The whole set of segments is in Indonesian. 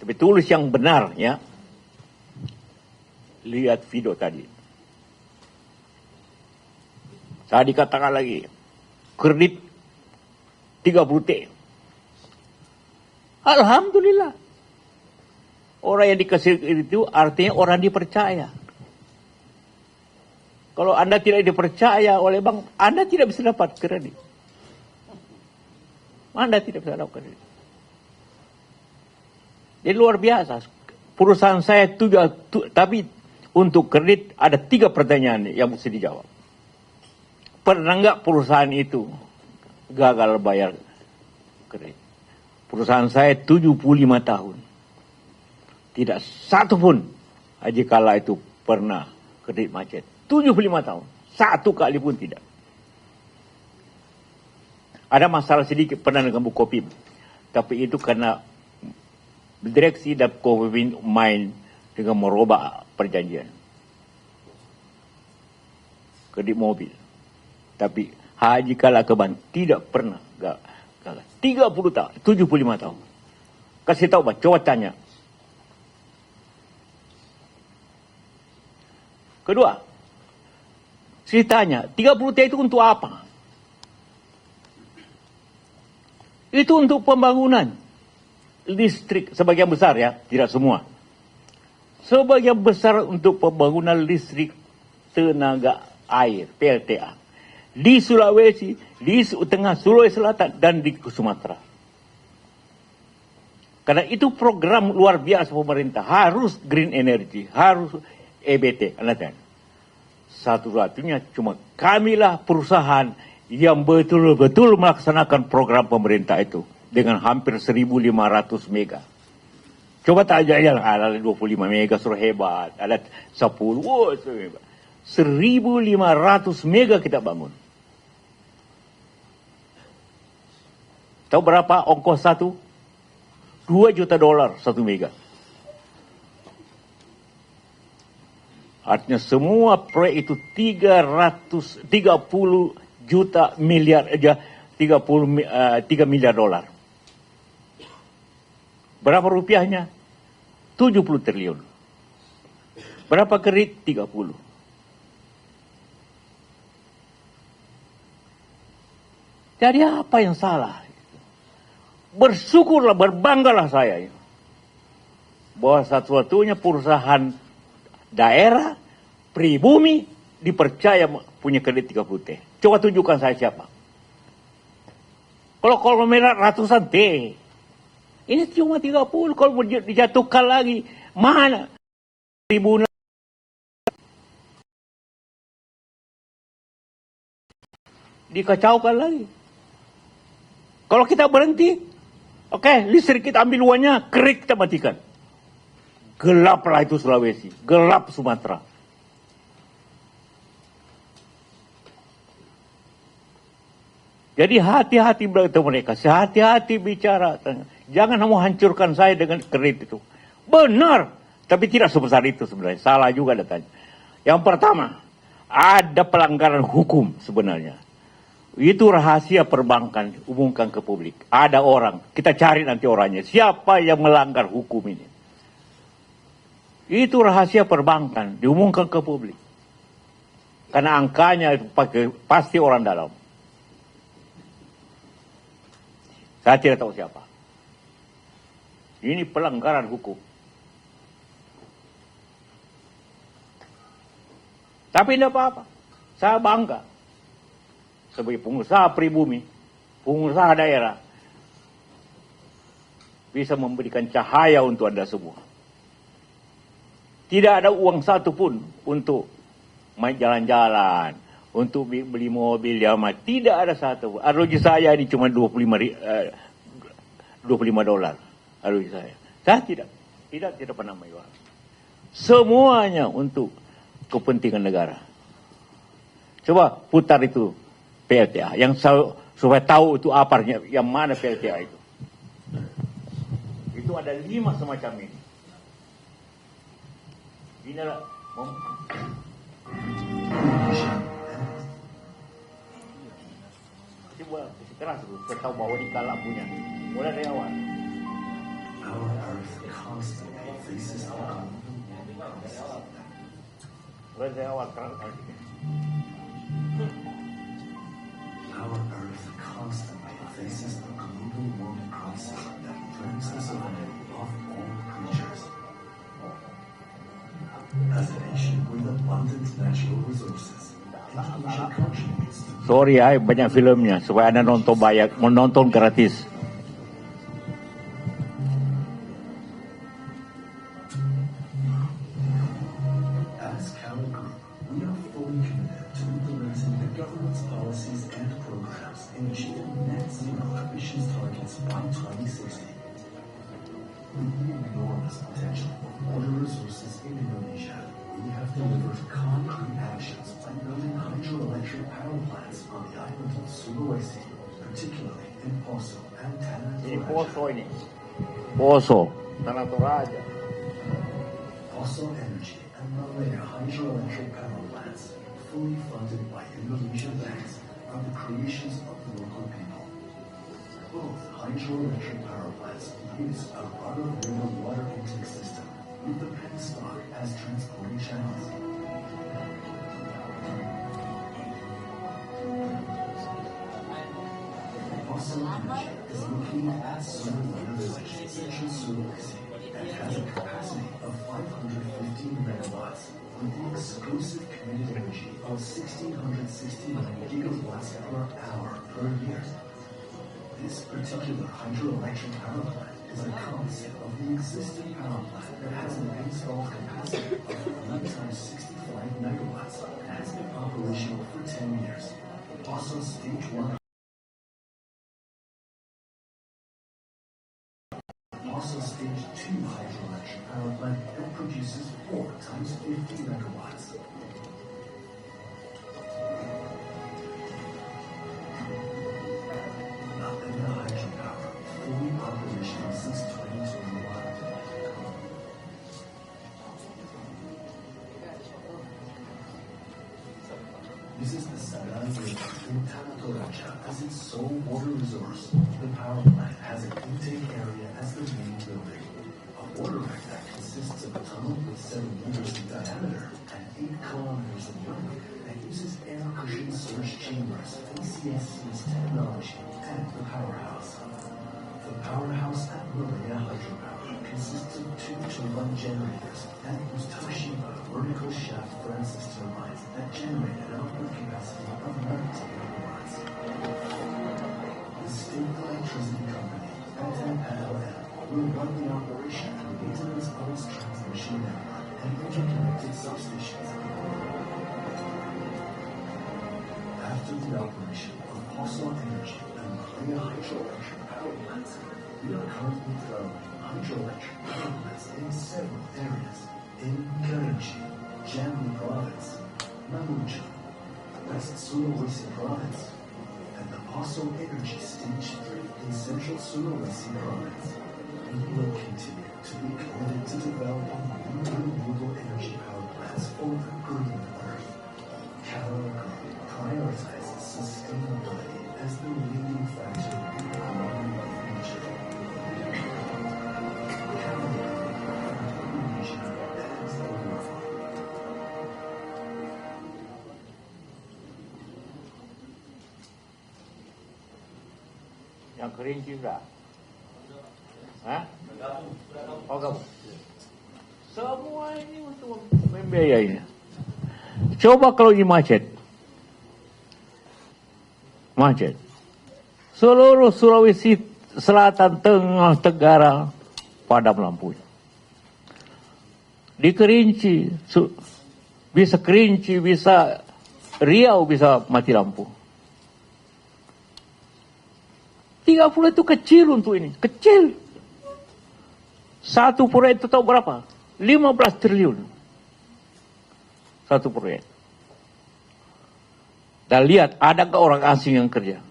Tapi tulis yang benar ya. Lihat video tadi. Saya dikatakan lagi, kredit 30T. Alhamdulillah. Orang yang dikasih itu artinya orang dipercaya. Kalau Anda tidak dipercaya oleh bank, Anda tidak bisa dapat kredit. Anda tidak bisa dapat kredit. Jadi luar biasa. Perusahaan saya tapi untuk kredit ada 3 pertanyaan yang mesti dijawab. Pernah nggak perusahaan itu gagal bayar kredit? Perusahaan saya 75 tahun. Tidak satu pun Haji Kala itu pernah kredit macet. 75 tahun. Satu kali pun tidak. Ada masalah sedikit pernah dengan Bukopin. Tapi itu karena direksi dan Bukopin main dengan merubah perjanjian. Kredit mobil. Tapi Haji Kala Keban tidak pernah gagal. 30 tahun, 75 tahun. Kasih tahu Pak, coba tanya. Kedua, saya tanya, 30T itu untuk apa? Itu untuk pembangunan listrik, sebagian besar ya, tidak semua. Sebagian besar untuk pembangunan listrik tenaga air, PLTA. Di Sulawesi, di tengah Sulawesi Selatan, dan di Sumatera. Karena itu program luar biasa pemerintah. Harus green energy, harus EBT. Satu-satunya cuma kamilah perusahaan yang betul-betul melaksanakan program pemerintah itu. Dengan hampir 1.500 mega. Coba tanya yang ada 25 mega suruh hebat. Ada 10, wow, hebat. 1.500 mega kita bangun. Tahu berapa ongkos satu? $2 juta 1 mega. Artinya semua proyek itu 330 juta miliar aja, 3 miliar dolar. Berapa rupiahnya? 70 triliun. Berapa kredit? 30. Jadi apa yang salah? Bersyukurlah, berbanggalah saya. Bahwa satu-satunya perusahaan daerah, pribumi, dipercaya punya kredit 30T. Coba tunjukkan saya siapa. Kalau konglomerat ratusan T. Ini cuma 30. Kalau mau dijatuhkan lagi, mana? Ribuan. Dikacaukan lagi. Kalau kita berhenti, oke, listrik kita ambil uangnya, krik kita matikan. Gelaplah itu Sulawesi, gelap Sumatera. Jadi hati-hati beritahu mereka, hati-hati bicara. Jangan mau hancurkan saya dengan kredit itu. Benar, tapi tidak sebesar itu sebenarnya. Salah juga datanya. Yang pertama, ada pelanggaran hukum sebenarnya. Itu rahasia perbankan, umumkan ke publik. Ada orang, kita cari nanti orangnya. Siapa yang melanggar hukum ini? Itu rahasia perbankan, diumumkan ke publik. Karena angkanya itu pasti orang dalam. Saya tidak tahu siapa. Ini pelanggaran hukum. Tapi tidak apa-apa. Saya bangga. Sebagai pengusaha pribumi, pengusaha daerah, bisa memberikan cahaya untuk Anda semua. Tidak ada uang satu pun untuk main jalan-jalan, untuk beli mobil, ya, tidak ada satu. Arloji saya ini cuma $25. Arloji saya. Saya tidak pernah mewah. Semuanya untuk kepentingan negara. Coba putar itu PLTA, yang supaya tahu itu apa, yang mana PLTA itu. Itu ada 5 semacam ini. Inilah coba keras dulu, saya tahu bahwa di Kala punya. Mulai dari awal. Our Earth constantly faces a global warming crisis that threatens the survival of all creatures. As a nation with abundant natural resources, Indonesia contributes to Sorry ya, banyak filmnya supaya Anda nonton banyak, menonton gratis. As Cower Group, we are fully committed to implementing the government's policies and programs in achieving net zero emissions targets by 2060. With the enormous potential of water resources in Indonesia, we have delivered concrete actions by building hydroelectric power plants on the island of Sulawesi, particularly in Poso and Tanah Ini Toraja. Poso ini. Poso. Tanah Toraja. Poso Energy and Malaya hydroelectric power plants, fully funded by Indonesian banks, are the creations of the local people. Both hydroelectric power plants use a run-of-river water intake system with the penstock as transporting channels. Poso Energy is located at Surabaya Village, Central Sulawesi, and has a capacity of 515 megawatts with the exclusive committed energy of 1,669 gigawatts per hour per year. This particular hydroelectric power plant is a concept of the existing power plant that has an installed capacity of 3 times 65 megawatts and has been operational for 10 years. Also, Stage 1 Also, Stage 2 hydroelectric power plant that produces 4 times 50 megawatts. Malaya Hydropower, fully operational since 2021. Uses the Sarai River in Tanah Toraja as its sole water resource. The power plant has an intake area as the main building. A water rack that consists of a tunnel with 7 meters in diameter and 8 kilometers in length that uses air cushion surge chambers, ACSC's technology, and the powerhouse. The powerhouse at Malaya Hydropower consists of 2 to 1 generators and use Toshiba vertical shaft Francis turbines that generate an output capacity of 90 megawatts. The state electricity company, PTNPLN, will run the operation and maintenance of its transmission network and interconnected substations. After the operation of Poso Energy and Malaya Hydroelectric power plants, we are currently developing hydroelectric power plants in several areas in Kerinci, Jambi Province, Mamuja, West Sulawesi Province, and the Poso Energy Stage 3 in Central Sulawesi Province. We will continue to be committed to developing new renewable energy power plants for the green earth. Cower Group prioritizes sustainability as the leading factor in the growing of the future. Cower Group, Indonesia, and the world. Yang Kerinci sudah. Hah? Oh, kamu. Semua ini untuk membiayainya. Coba kalau ini macet. Macet. Seluruh Sulawesi Selatan, Tengah, Tenggara padam lampunya. Di Kerinci, bisa Kerinci, bisa Riau bisa mati lampu. 30 itu kecil untuk ini, kecil. Satu proyek itu tahu berapa? 15 triliun. Satu proyek. Dan lihat, adakah orang asing yang kerja?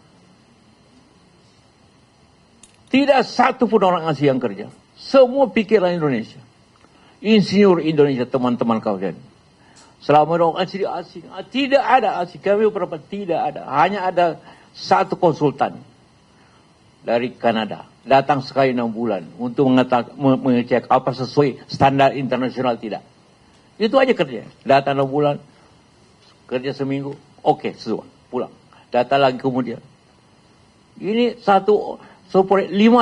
Tidak satu pun orang asing yang kerja. Semua pikiran Indonesia. Insinyur Indonesia, teman-teman kalian. Selama orang asing, tidak ada asing. Kami berapa? Tidak ada. Hanya ada satu konsultan dari Kanada. Datang sekali 6 bulan untuk mengecek apa sesuai standar internasional tidak. Itu aja kerja. Datang 6 bulan, kerja seminggu, oke, sesuai, pulang. Datang lagi kemudian. Ini 5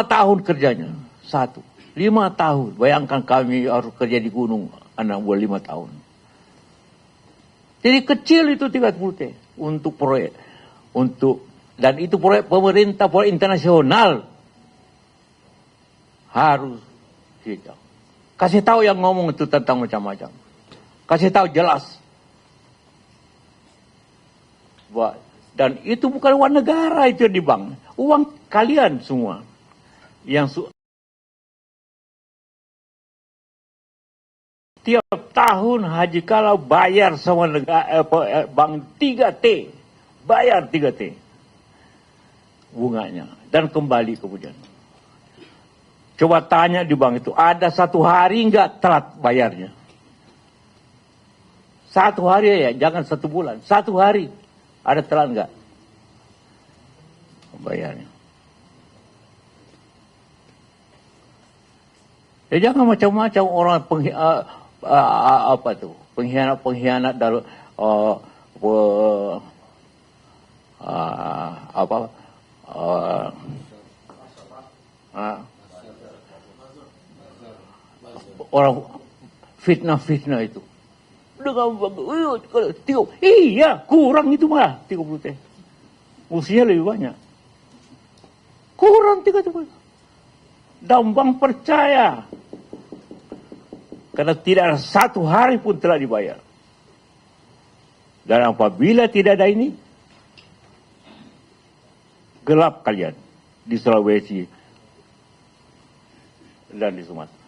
tahun kerjanya. 5 tahun. Bayangkan kami harus kerja di gunung 5 tahun. Jadi kecil itu 30 T untuk proyek. Dan itu proyek pemerintah, proyek internasional. Harus hijau. Kasih tahu yang ngomong itu tentang macam-macam. Kasih tahu jelas. Dan itu bukan uang negara itu di bank. Uang kalian semua. Tiap tahun Haji Kala bayar sama negara, bank 3T. Bayar 3T. Bunganya. Dan kembali kemudian. Coba tanya di bank itu, ada 1 hari nggak telat bayarnya? 1 hari ya, jangan 1 bulan. 1 hari, ada telat nggak bayarnya? Ya jangan macam-macam orang pengkhianat dalam orang fitnah itu. Iya, kurang itu malah 30 T. Usia lebih banyak. Kurang 30. Dan bank percaya. Karena tidak ada 1 hari pun telah dibayar. Dan apabila tidak ada ini, gelap kalian di Sulawesi dan di Sumatera.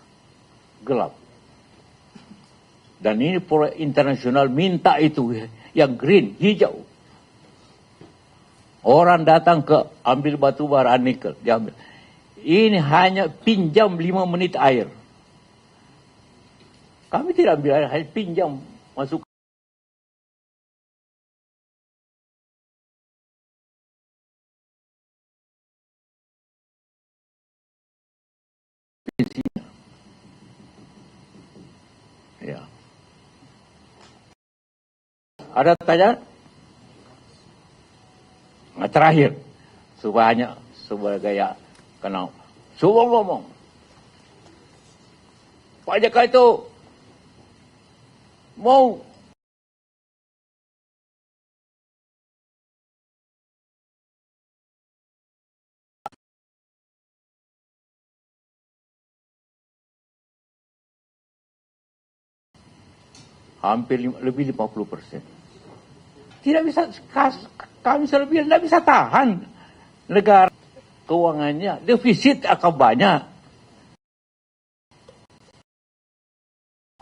Gelap. Dan ini proyek internasional minta itu yang green, hijau. Orang datang ke ambil batu bara nikel, diambil. Ini hanya pinjam 5 menit air. Kami tidak ambil air, hanya pinjam masuk. Ya. Ada tanya? Nah, terakhir, supaya sebagai kenal. Coba ngomong. Pak JK itu mau hampir lebih 50%. Tidak bisa, kami selebihnya tidak bisa tahan negara keuangannya, defisit akan banyak.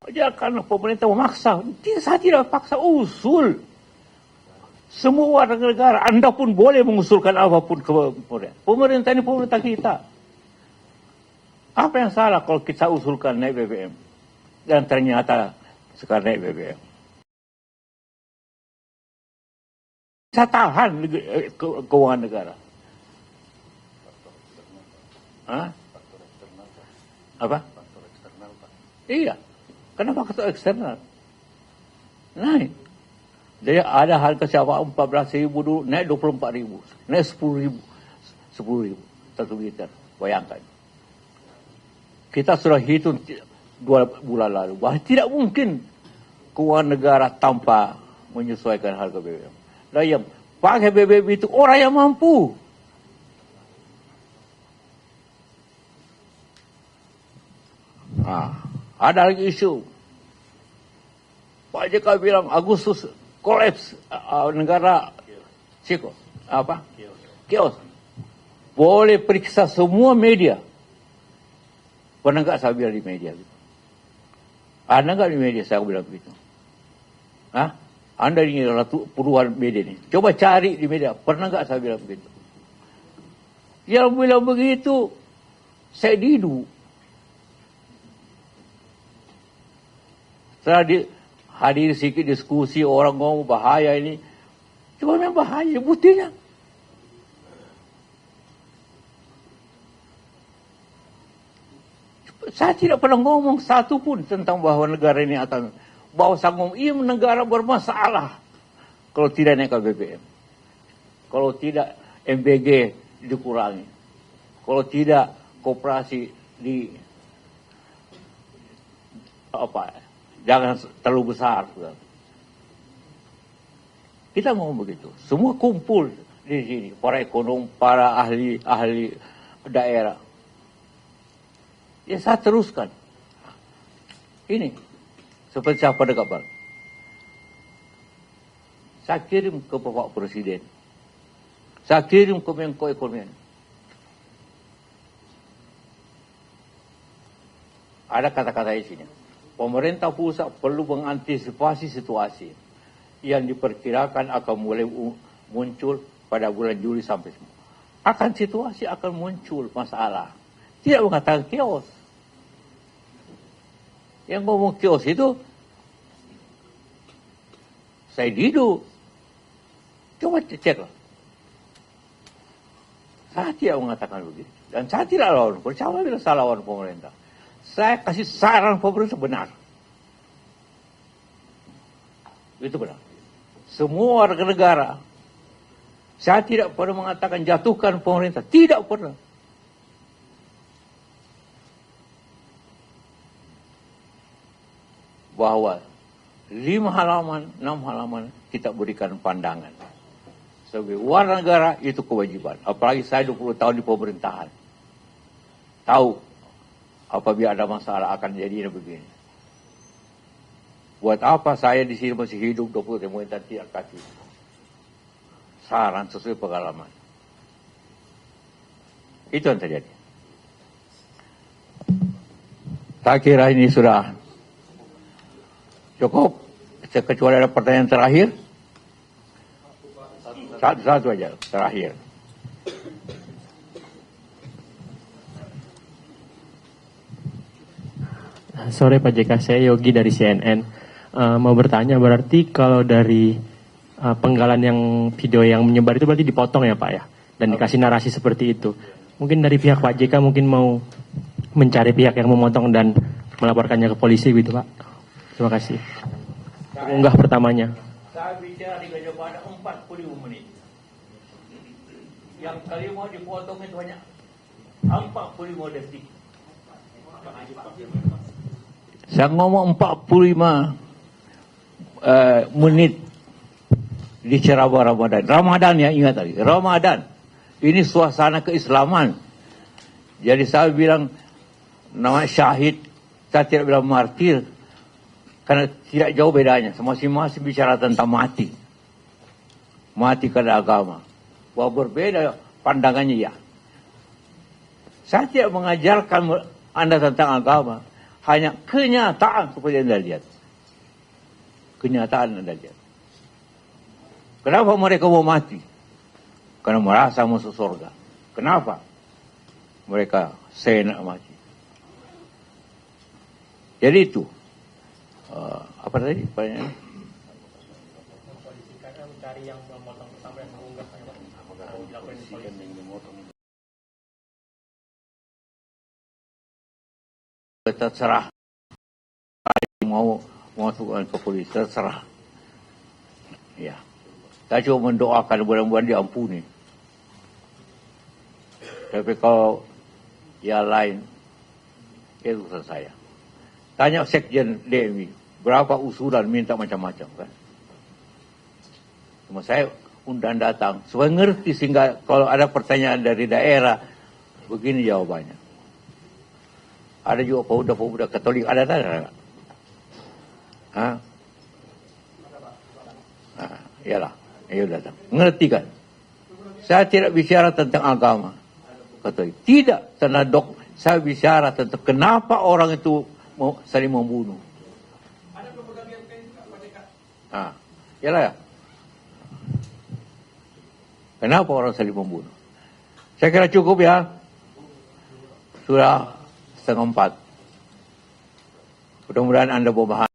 Ya karena pemerintah memaksa, saya tidak paksa usul. Semua warga negara, Anda pun boleh mengusulkan apapun ke pemerintah. Pemerintah ini pemerintah kita. Apa yang salah kalau kita usulkan naik BBM? Dan ternyata sekarang naik BBM. Saya tahan keuangan negara. Hah? Apa? Faktor eksternal, Pak. Iya. Kenapa faktor eksternal? Naik. Jadi ada harga cabai 14.000 dulu, naik 24.000, naik 10.000. 10.000 1 liter. Bayangkan. Kita sudah hitung 2 bulan lalu bahwa tidak mungkin keuangan negara tanpa menyesuaikan harga BBM. Dan yang pakai BBM itu orang yang mampu. Nah, ada lagi isu. Pak JK bilang Agustus kolaps negara Ciko. Apa? Kios. Boleh periksa semua media. Pernah nggak saya bilang di media gitu? Ada nggak di media saya bilang begitu? Hah? Anda ini puluhan media ini. Coba cari di media. Pernah nggak saya bilang begitu? Yang bilang begitu, saya didu. Setelah hadir sedikit diskusi, orang ngomong bahaya ini. Cuma memang bahaya, buktinya. Saya tidak pernah ngomong satu pun tentang bahwa negara ini akan bahwa sanggup ini negara bermasalah kalau tidak naik BBM, kalau tidak MBG dikurangi, kalau tidak koperasi jangan terlalu besar. Kita mau begitu. Semua kumpul di sini, para ekonom, para ahli daerah. Ya saya teruskan. Ini seperti saya pada kabar. Saya kirim ke Bapak Presiden. Saya kirim ke Menko Ekonomi. Ada kata-kata di sini. Pemerintah pusat perlu mengantisipasi situasi yang diperkirakan akan mulai muncul pada bulan Juli sampai semua. Akan situasi akan muncul masalah. Tidak mengatakan chaos. Yang ngomong chaos itu saya Dido. Coba ceklah. Saya tidak mengatakan begitu. Dan saya tidak lawan. Percaya bila saya lawan pemerintah. Saya kasih saran pemerintah benar. Itu benar. Semua warga negara. Saya tidak pernah mengatakan jatuhkan pemerintah. Tidak pernah. Bahwa 5 halaman, 6 halaman kita berikan pandangan. Sebagai warga negara itu kewajiban. Apalagi saya 20 tahun di pemerintahan. Tahu apabila ada masalah akan jadi begini. Buat apa saya di sini masih hidup 20 tahun pemerintah tidak kasih saran sesuai pengalaman. Itu yang terjadi. Saya kira ini sudah cukup. Kecuali ada pertanyaan terakhir. Satu aja terakhir. Sore Pak JK, saya Yogi dari CNN. Mau bertanya, berarti kalau dari penggalan yang video yang menyebar itu berarti dipotong ya Pak ya? Dan dikasih narasi seperti itu. Mungkin dari pihak Pak JK mungkin mau mencari pihak yang memotong dan melaporkannya ke polisi gitu Pak. Terima kasih. Unggah pertamanya. Saya bicara di Gajah Mada 45 menit. Yang kelima dipotong itu hanya 45 detik. Saya ngomong 45 menit di ceramah Ramadan. Ramadan ya, ingat tadi. Ramadan. Ini suasana keislaman. Jadi saya bilang nama syahid. Saya tidak bilang martir. Karena tidak jauh bedanya. Masing-masing bicara tentang mati. Mati karena agama. Bahwa berbeda pandangannya ya. Saya tidak mengajarkan Anda tentang agama. Hanya kenyataan seperti Anda lihat. Kenyataan Anda lihat. Kenapa mereka mau mati? Karena merasa masuk surga. Kenapa? Mereka seenak mati. Jadi itu. Apa tadi pertanyaannya? Mencari yang memotong pertama yang mengunggah. Terserah. Mau masukkan ke polisi, terserah. Ya. Saya cuma mendoakan mudah-mudahan diampuni. Tapi kalau yang lain, itu urusan saya. Tanya Sekjen DMI, berapa usulan minta macam-macam kan? Cuma saya undang datang, supaya ngerti sehingga kalau ada pertanyaan dari daerah, begini jawabannya. Ada juga pemuda-pemuda Katolik, ada tak? Hah? Iyalah, ayo datang. Ngerti kan? Saya tidak bicara tentang agama Katolik. Tidak, tentang saya bicara tentang kenapa orang itu saling membunuh. Ada pemuda BMK juga, Pak JK. Iyalah ya. Kenapa orang saling membunuh? Saya kira cukup ya. Sudah 3:30. Mudah-mudahan Anda memahami.